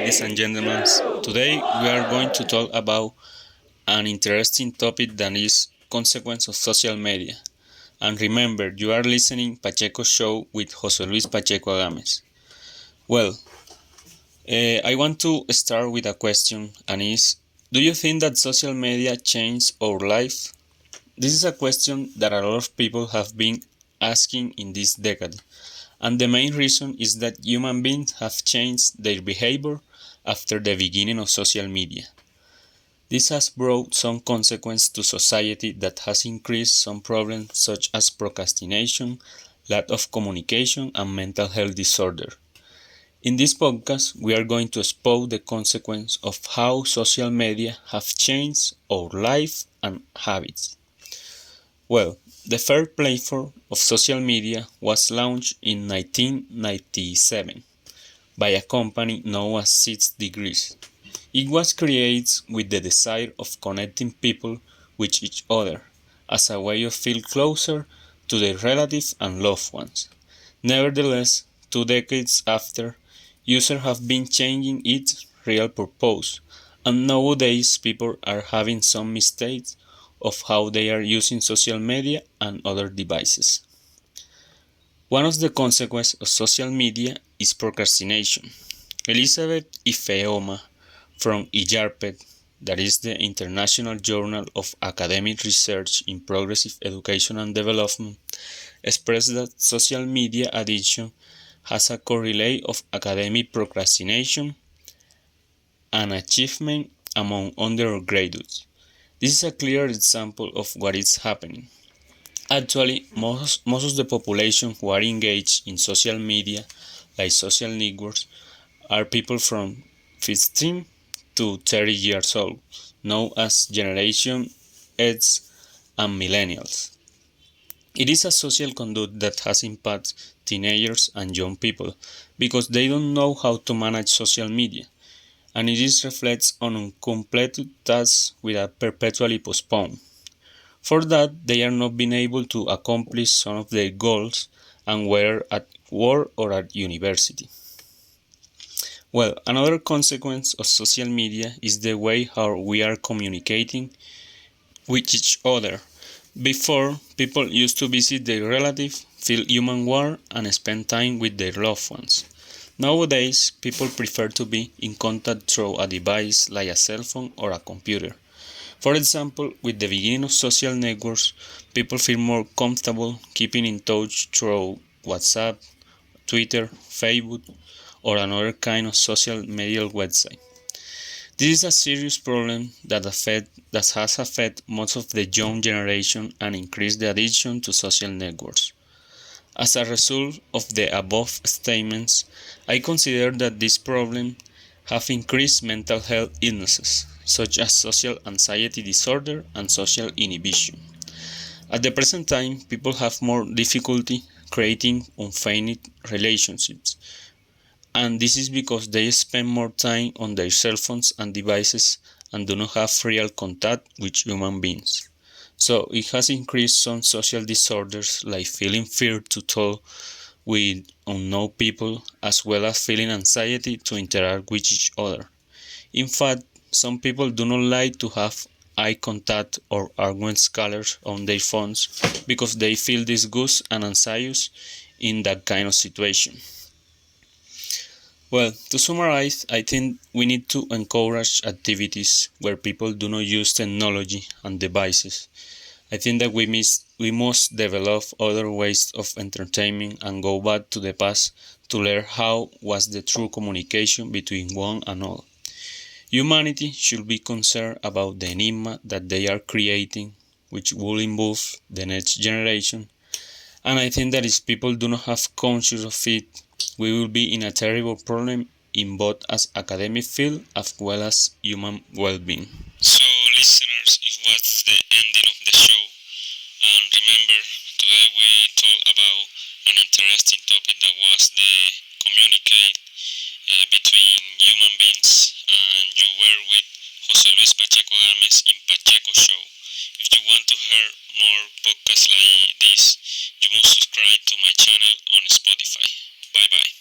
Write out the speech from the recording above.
ladies and gentlemen. Today we are going to talk about an interesting topic that is consequence of social media. And remember, you are listening Pacheco Show with José Luis Pacheco Agames. Well, I want to start with a question, and is: do you think that social media changed our life? This is a question that a lot of people have been asking in this decade. And the main reason is that human beings have changed their behavior after the beginning of social media. This has brought some consequence to society that has increased some problems such as procrastination, lack of communication, and mental health disorder. In this podcast, we are going to expose the consequence of how social media have changed our life and habits. Well, the first platform of social media was launched in 1997 by a company known as 6 Degrees. It was created with the desire of connecting people with each other as a way of feel closer to their relatives and loved ones. Nevertheless, 2 decades after, users have been changing its real purpose, and nowadays people are having some mistakes of how they are using social media and other devices. One of the consequences of social media is procrastination. Elizabeth Ifeoma from IJARPED, that is the International Journal of Academic Research in Progressive Education and Development, expressed that social media addiction has a correlate of academic procrastination and achievement among undergraduates. This is a clear example of what is happening. Actually, most of the population who are engaged in social media, like social networks, are people from 15 to 30 years old, known as Generation X and Millennials. It is a social conduct that has impacted teenagers and young people because they don't know how to manage social media, and it is reflects on uncompleted tasks without perpetually postponed. For that, they are not being able to accomplish some of their goals and whether at work or at university. Well, another consequence of social media is the way how we are communicating with each other. Before, people used to visit their relatives, feel human warmth, and spend time with their loved ones. Nowadays, people prefer to be in contact through a device like a cell phone or a computer. For example, with the beginning of social networks, people feel more comfortable keeping in touch through WhatsApp, Twitter, Facebook, or another kind of social media website. This is a serious problem that has affected most of the young generation and increased the addiction to social networks. As a result of the above statements, I consider that this problem have increased mental health illnesses, such as social anxiety disorder and social inhibition. At the present time, people have more difficulty creating unfeigned relationships, and this is because they spend more time on their cell phones and devices and do not have real contact with human beings. So it has increased some social disorders like feeling fear to talk with unknown people, as well as feeling anxiety to interact with each other. In fact, some people do not like to have eye contact or argument colors on their phones because they feel disgust and anxious in that kind of situation. Well, to summarize, I think we need to encourage activities where people do not use technology and devices. I think that we must develop other ways of entertainment and go back to the past to learn how was the true communication between one and all. Humanity should be concerned about the enigma that they are creating, which will involve the next generation. And I think that if people do not have conscious of it, we will be in a terrible problem in both as academic field as well as human well-being. So, listeners, it was the ending of the show. And remember, today we talked about an interesting topic that was the communicate between human beings. And you were with José Luis Pacheco Games in Pacheco Show. If you want to hear more podcasts like this, you must subscribe to my channel on Spotify. Bye bye.